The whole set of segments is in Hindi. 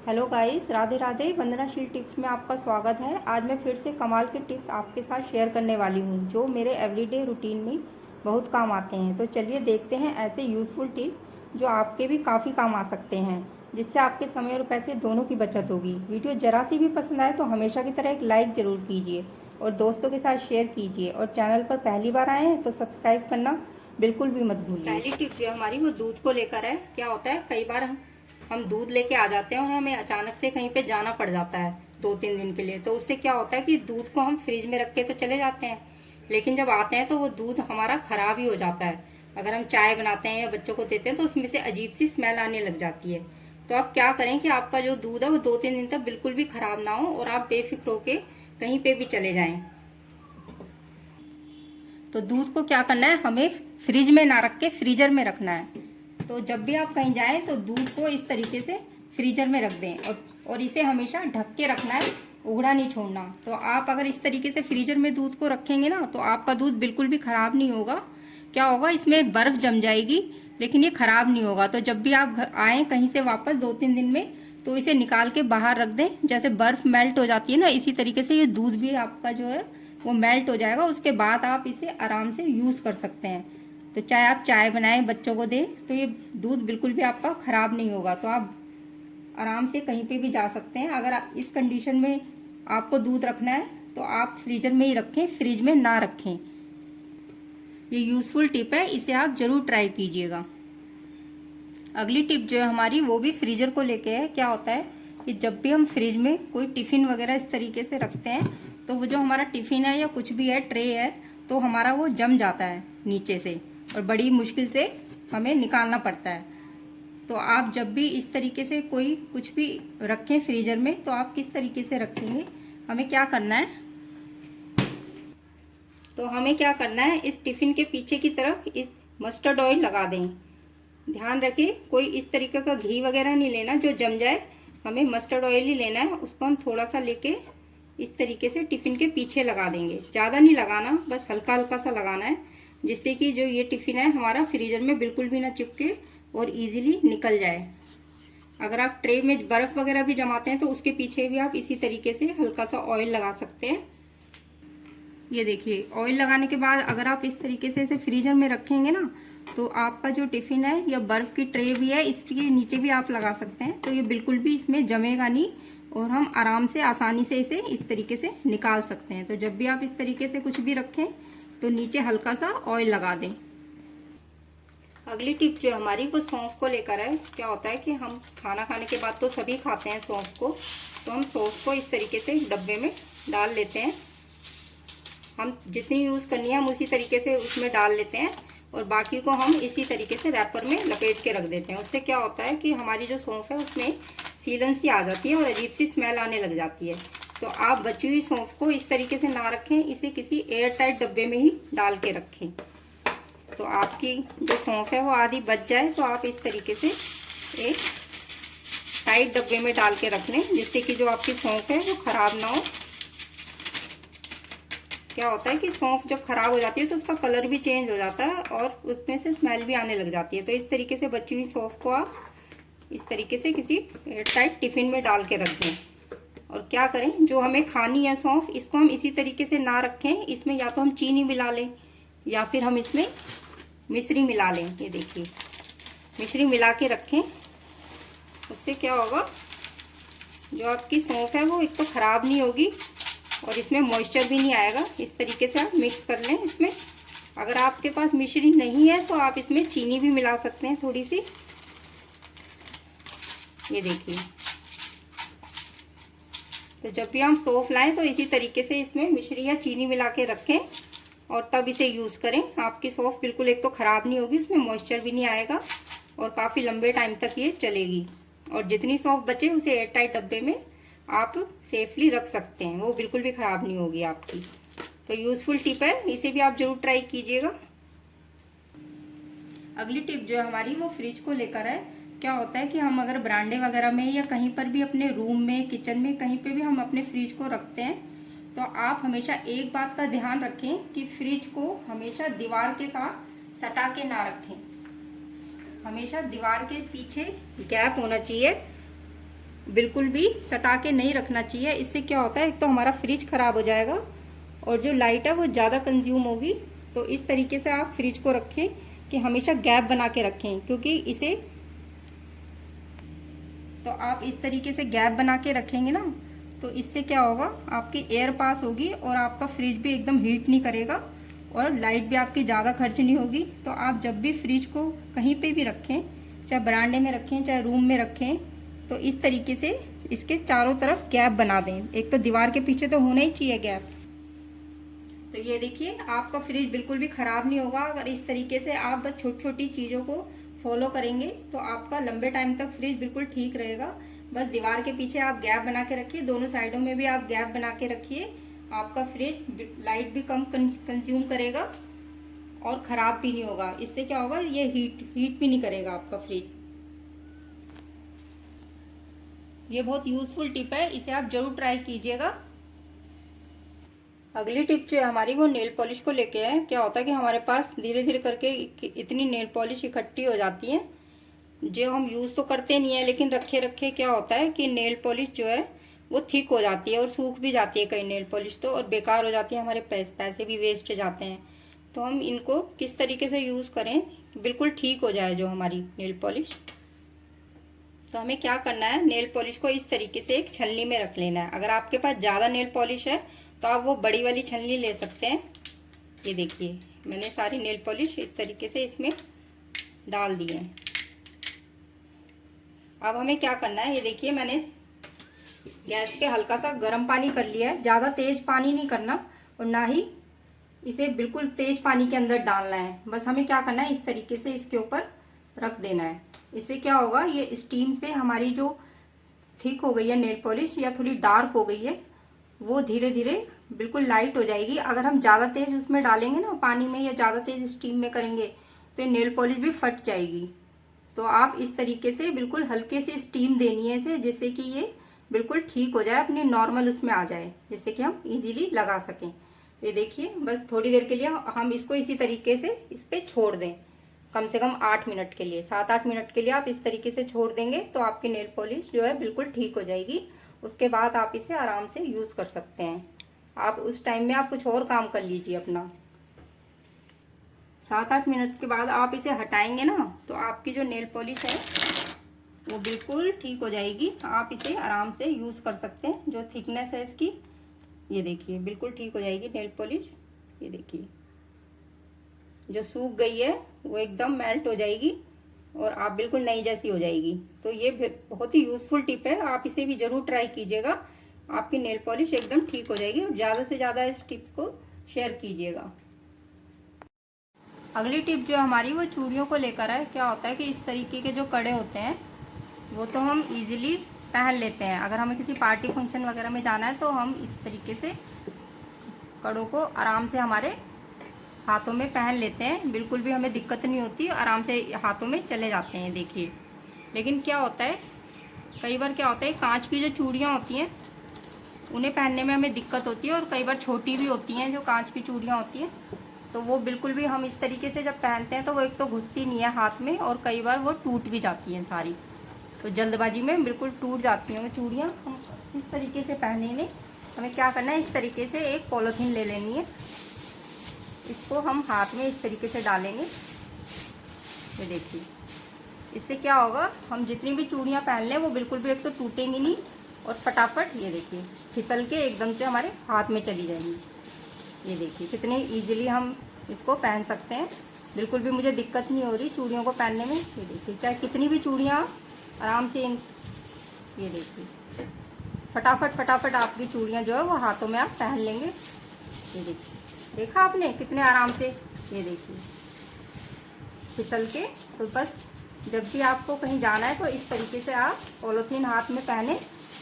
Hello guys, Radhe Radhe. Vandana Sheel tips में आपका स्वागत है। आज मैं फिर से कमाल के टिप्स आपके साथ शेयर करने वाली हूँ जो मेरे एवरीडे रूटीन में बहुत काम आते हैं। तो चलिए देखते हैं ऐसे यूज़फुल टिप्स जो आपके भी काफ़ी काम आ सकते हैं, जिससे आपके समय और पैसे दोनों की बचत होगी। वीडियो ज़रा सी भी पसंद आए तो हमेशा की तरह एक लाइक ज़रूर कीजिए और दोस्तों के साथ शेयर कीजिए, और चैनल पर पहली बार आए हैं तो सब्सक्राइब करना बिल्कुल भी मत भूलिए। पहली टिप जो हमारी वो दूध को लेकर है। क्या होता है, कई बार हम दूध लेके आ जाते हैं और हमें अचानक से कहीं पे जाना पड़ जाता है 2-3 दिन के लिए। तो उससे क्या होता है कि दूध को हम फ्रिज में रख के तो चले जाते हैं, लेकिन जब आते हैं तो वो दूध हमारा खराब ही हो जाता है। अगर हम चाय बनाते हैं या बच्चों को देते हैं तो उसमें से अजीब सी स्मेल आने लग जाती है। तो आप क्या करें कि आपका जो दूध है वो 2-3 दिन तक बिल्कुल भी खराब ना हो और आप बेफिक्र होके कहीं पे भी चले जाएं। तो दूध को क्या करना है, हमें फ्रिज में ना रख के फ्रीजर में रखना है। तो जब भी आप कहीं जाएं तो दूध को इस तरीके से फ्रीजर में रख दें और इसे हमेशा ढक के रखना है, उघड़ा नहीं छोड़ना। तो आप अगर इस तरीके से फ्रीजर में दूध को रखेंगे ना तो आपका दूध बिल्कुल भी खराब नहीं होगा। क्या होगा, इसमें बर्फ जम जाएगी लेकिन ये खराब नहीं होगा। तो जब भी आप आए कहीं से वापस 2-3 दिन में तो इसे निकाल के बाहर रख दें। जैसे बर्फ मेल्ट हो जाती है ना, इसी तरीके से ये दूध भी आपका जो है वो मेल्ट हो जाएगा। उसके बाद आप इसे आराम से यूज़ कर सकते हैं। तो चाहे आप चाय बनाएं बच्चों को दें तो ये दूध बिल्कुल भी आपका ख़राब नहीं होगा। तो आप आराम से कहीं पे भी जा सकते हैं। अगर इस कंडीशन में आपको दूध रखना है तो आप फ्रीजर में ही रखें, फ्रिज में ना रखें। ये यूज़फुल टिप है, इसे आप ज़रूर ट्राई कीजिएगा। अगली टिप जो है हमारी वो भी फ्रीजर को लेके है। क्या होता है कि जब भी हम फ्रिज में कोई टिफ़िन वगैरह इस तरीके से रखते हैं तो वो जो हमारा टिफ़िन है या कुछ भी है, ट्रे है, तो हमारा वो जम जाता है नीचे से और बड़ी मुश्किल से हमें निकालना पड़ता है। तो आप जब भी इस तरीके से कोई कुछ भी रखें फ्रीजर में तो आप किस तरीके से रखेंगे, हमें क्या करना है, तो हमें क्या करना है, इस टिफ़िन के पीछे की तरफ इस मस्टर्ड ऑयल लगा दें। ध्यान रखें कोई इस तरीके का घी वगैरह नहीं लेना जो जम जाए, हमें मस्टर्ड ऑयल ही लेना है। उसको हम थोड़ा सा लेके इस तरीके से टिफ़िन के पीछे लगा देंगे। ज़्यादा नहीं लगाना, बस हल्का हल्का सा लगाना है, जिससे कि जो ये टिफ़िन है हमारा फ्रीजर में बिल्कुल भी ना चिपके और इजीली निकल जाए। अगर आप ट्रे में बर्फ़ वगैरह भी जमाते हैं तो उसके पीछे भी आप इसी तरीके से हल्का सा ऑयल लगा सकते हैं। ये देखिए, ऑयल लगाने के बाद अगर आप इस तरीके से इसे फ्रीजर में रखेंगे ना तो आपका जो टिफ़िन है या बर्फ़ की ट्रे भी है इसके नीचे भी आप लगा सकते हैं, तो ये बिल्कुल भी इसमें जमेगा नहीं और हम आराम से आसानी से इसे इस तरीके से निकाल सकते हैं। तो जब भी आप इस तरीके से कुछ भी रखें तो नीचे हल्का सा ऑयल लगा दें। अगली टिप जो हमारी वो सौंफ को लेकर है। क्या होता है कि हम खाना खाने के बाद तो सभी खाते हैं सौंफ को, तो हम सौंफ को इस तरीके से डब्बे में डाल लेते हैं। हम जितनी यूज़ करनी है हम उसी तरीके से उसमें डाल लेते हैं और बाकी को हम इसी तरीके से रैपर में लपेट के रख देते हैं। उससे क्या होता है कि हमारी जो सौंफ है उसमें सीलन सी आ जाती है और अजीब सी स्मेल आने लग जाती है। तो आप बची हुई सौंफ को इस तरीके से ना रखें, इसे किसी एयर टाइट डब्बे में ही डाल के रखें। तो आपकी जो सौंफ है वो आधी बच जाए तो आप इस तरीके से एक टाइट डब्बे में डाल के रख लें, जिससे कि जो आपकी सौंफ है वो ख़राब ना हो। क्या होता है कि सौंफ जब खराब हो जाती है तो उसका कलर भी चेंज हो जाता है और उसमें से स्मेल भी आने लग जाती है। तो इस तरीके से बची हुई सौंफ को आप इस तरीके से किसी टाइट टिफिन में डाल के रख दें। और क्या करें, जो हमें खानी है सौंफ इसको हम इसी तरीके से ना रखें, इसमें या तो हम चीनी मिला लें या फिर हम इसमें मिश्री मिला लें। ये देखिए, मिश्री मिला के रखें। उससे क्या होगा, जो आपकी सौंफ है वो एक तो ख़राब नहीं होगी और इसमें मॉइस्चर भी नहीं आएगा। इस तरीके से आप मिक्स कर लें इसमें। अगर आपके पास मिश्री नहीं है तो आप इसमें चीनी भी मिला सकते हैं थोड़ी सी। ये देखिए, तो जब भी हम सौंफ लाएं तो इसी तरीके से इसमें मिश्री या चीनी मिला के रखें और तब इसे यूज़ करें। आपकी सौंफ बिल्कुल एक तो ख़राब नहीं होगी, उसमें मॉइस्चर भी नहीं आएगा और काफ़ी लंबे टाइम तक ये चलेगी। और जितनी सौंफ बचे उसे एयर टाइट डब्बे में आप सेफली रख सकते हैं, वो बिल्कुल भी ख़राब नहीं होगी आपकी। तो यूज़फुल टिप है, इसे भी आप ज़रूर ट्राई कीजिएगा। अगली टिप जो है हमारी वो फ्रिज को लेकर है। क्या होता है कि हम अगर बरामदे वगैरह में या कहीं पर भी अपने रूम में, किचन में, कहीं पे भी हम अपने फ्रिज को रखते हैं तो आप हमेशा एक बात का ध्यान रखें कि फ्रिज को हमेशा दीवार के साथ सटा के ना रखें। हमेशा दीवार के पीछे गैप होना चाहिए बिल्कुल भी सटा के नहीं रखना चाहिए। इससे क्या होता है, एक तो हमारा फ्रिज खराब हो जाएगा और जो लाइट है वो ज़्यादा कंज्यूम होगी। तो इस तरीके से आप फ्रिज को रखें कि हमेशा गैप बना के रखें, क्योंकि इसे तो आप इस तरीके से गैप बना के रखेंगे ना, तो इससे क्या होगा, आपकी एयर पास होगी और आपका फ्रिज भी एकदम हीट नहीं करेगा और लाइट भी आपकी ज़्यादा खर्च नहीं होगी। तो आप जब भी फ्रिज को कहीं पे भी रखें, चाहे बरामदे में रखें चाहे रूम में रखें, तो इस तरीके से इसके चारों तरफ गैप बना दें। एक तो दीवार के पीछे तो होना ही चाहिए गैप। तो ये देखिए, आपका फ्रिज बिल्कुल भी ख़राब नहीं होगा अगर इस तरीके से आप बस छोटी छोटी चीज़ों को फॉलो करेंगे, तो आपका लंबे टाइम तक फ्रिज बिल्कुल ठीक रहेगा। बस दीवार के पीछे आप गैप बना के रखिए, दोनों साइडों में भी आप गैप बना के रखिए। आपका फ्रिज लाइट भी कम कंज्यूम करेगा और ख़राब भी नहीं होगा। इससे क्या होगा, ये हीट भी नहीं करेगा आपका फ्रिज। ये बहुत यूजफुल टिप है, इसे आप जरूर ट्राई कीजिएगा। अगली टिप जो है हमारी, वो नेल पॉलिश को लेके है। क्या होता है कि हमारे पास धीरे धीरे करके इतनी नेल पॉलिश इकट्ठी हो जाती है जो हम यूज़ तो करते नहीं है, लेकिन रखे रखे क्या होता है कि नेल पॉलिश जो है वो थिक हो जाती है और सूख भी जाती है कई नेल पॉलिश तो, और बेकार हो जाती है, हमारे पैसे भी वेस्ट जाते हैं। तो हम इनको किस तरीके से यूज़ करें कि बिल्कुल ठीक हो जाए जो हमारी नेल पॉलिश। तो हमें क्या करना है, नेल पॉलिश को इस तरीके से एक छलनी में रख लेना है। अगर आपके पास ज़्यादा नेल पॉलिश है तो आप वो बड़ी वाली छलनी ले सकते हैं। ये देखिए, मैंने सारी नेल पॉलिश इस तरीके से इसमें डाल दी है। अब हमें क्या करना है, ये देखिए मैंने गैस पे हल्का सा गर्म पानी कर लिया है। ज़्यादा तेज पानी नहीं करना और ना ही इसे बिल्कुल तेज पानी के अंदर डालना है। बस हमें क्या करना है, इस तरीके से इसके ऊपर रख देना है। इससे क्या होगा, ये स्टीम से हमारी जो थिक हो गई है नेल पॉलिश या थोड़ी डार्क हो गई है, वो धीरे धीरे बिल्कुल लाइट हो जाएगी। अगर हम ज़्यादा तेज उसमें डालेंगे ना पानी में, या ज़्यादा तेज स्टीम में करेंगे, तो ये नेल पॉलिश भी फट जाएगी। तो आप इस तरीके से बिल्कुल हल्के से स्टीम देनी है इसे, जिससे कि ये बिल्कुल ठीक हो जाए, अपनी नॉर्मल उसमें आ जाए, जिससे कि हम इजीली लगा सकें। ये देखिए, बस थोड़ी देर के लिए हम इसको इसी तरीके से इस पर छोड़ दें, कम से कम 8 मिनट के लिए, 7-8 मिनट के लिए आप इस तरीके से छोड़ देंगे तो आपकी नेल पॉलिश जो है बिल्कुल ठीक हो जाएगी। उसके बाद आप इसे आराम से यूज़ कर सकते हैं। आप उस टाइम में आप कुछ और काम कर लीजिए अपना। 7-8 मिनट के बाद आप इसे हटाएंगे ना, तो आपकी जो नेल पॉलिश है वो बिल्कुल ठीक हो जाएगी। आप इसे आराम से यूज़ कर सकते हैं। जो थिकनेस है इसकी, ये देखिए बिल्कुल ठीक हो जाएगी नेल पॉलिश। ये देखिए, जो सूख गई है वो एकदम मेल्ट हो जाएगी और आप बिल्कुल नई जैसी हो जाएगी। तो ये बहुत ही यूज़फुल टिप है, आप इसे भी ज़रूर ट्राई कीजिएगा। आपकी नेल पॉलिश एकदम ठीक हो जाएगी। और ज़्यादा से ज़्यादा इस टिप्स को शेयर कीजिएगा। अगली टिप जो हमारी, वो चूड़ियों को लेकर है। क्या होता है कि इस तरीके के जो कड़े होते हैं वो तो हम इजीली पहन लेते हैं। अगर हमें किसी पार्टी फंक्शन वगैरह में जाना है तो हम इस तरीके से कड़ों को आराम से हमारे हाथों में पहन लेते हैं, बिल्कुल भी हमें दिक्कत नहीं होती, आराम से हाथों में चले जाते हैं। देखिए, लेकिन क्या होता है, कई बार क्या होता है, कांच की जो चूड़ियाँ होती हैं उन्हें पहनने में हमें दिक्कत होती है, और कई बार छोटी भी होती हैं जो कांच की चूड़ियाँ होती हैं, तो वो बिल्कुल भी हम इस तरीके से जब पहनते हैं तो वो एक तो घुसती नहीं है हाथ में, और कई बार वो टूट भी जाती हैं सारी। तो जल्दबाजी में बिल्कुल टूट जाती हैं वो चूड़ियाँ। हम इस तरीके से पहनेंगे, हमें क्या करना है, इस तरीके से एक पॉलीथीन ले लेनी है। इसको हम हाथ में इस तरीके से डालेंगे। ये देखिए, इससे क्या होगा, हम जितनी भी चूड़ियाँ पहन लें वो बिल्कुल भी एक तो टूटेंगी नहीं, और फटाफट ये देखिए फिसल के एकदम से हमारे हाथ में चली जाएंगी। ये देखिए कितने इजीली हम इसको पहन सकते हैं, बिल्कुल भी मुझे दिक्कत नहीं हो रही चूड़ियों को पहनने में। ये देखिए, चाहे कितनी भी चूड़ियाँ आराम से ये देखिए फटाफट आपकी चूड़ियाँ जो है वो हाथों में आप पहन लेंगे। ये देखिए, देखा आपने कितने आराम से, ये देखिए फिसल के। तो बस जब भी आपको कहीं जाना है तो इस तरीके से आप पॉलीथीन हाथ में पहने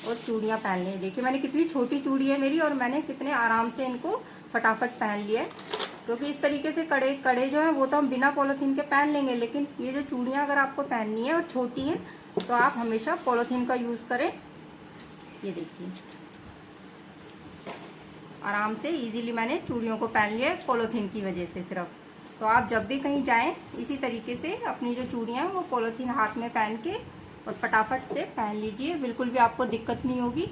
और चूड़ियाँ पहन लें। देखिए मैंने कितनी छोटी चूड़ी है मेरी, और मैंने कितने आराम से इनको फटाफट पहन लिया है। क्योंकि इस तरीके से कड़े जो हैं वो तो हम बिना पॉलीथीन के पहन लेंगे, लेकिन ये जो चूड़ियाँ अगर आपको पहननी है और छोटी हैं तो आप हमेशा पॉलीथीन का यूज़ करें। ये देखिए आराम से इजीली मैंने चूड़ियों को पहन लिया है पॉलीथीन की वजह से सिर्फ। तो आप जब भी कहीं जाएं इसी तरीके से अपनी जो चूड़ियाँ वो पॉलीथीन हाथ में पहन के और फटाफट से पहन लीजिए, बिल्कुल भी आपको दिक्कत नहीं होगी।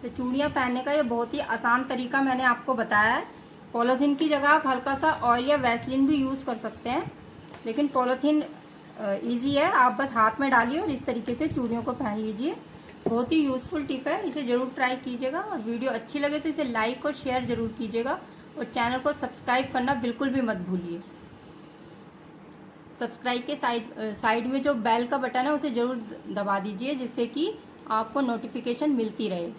तो चूड़ियाँ पहनने का ये बहुत ही आसान तरीका मैंने आपको बताया है। पॉलीथीन की जगह आप हल्का सा ऑयल या वैसलीन भी यूज़ कर सकते हैं, लेकिन पॉलीथीन इजी है। आप बस हाथ में डालिए और इस तरीके से चूड़ियों को पहन लीजिए। बहुत ही यूज़फुल टिप है, इसे ज़रूर ट्राई कीजिएगा। और वीडियो अच्छी लगे तो इसे लाइक और शेयर ज़रूर कीजिएगा, और चैनल को सब्सक्राइब करना बिल्कुल भी मत भूलिए। सब्सक्राइब के साइड में जो बेल का बटन है उसे ज़रूर दबा दीजिए, जिससे कि आपको नोटिफिकेशन मिलती रहे।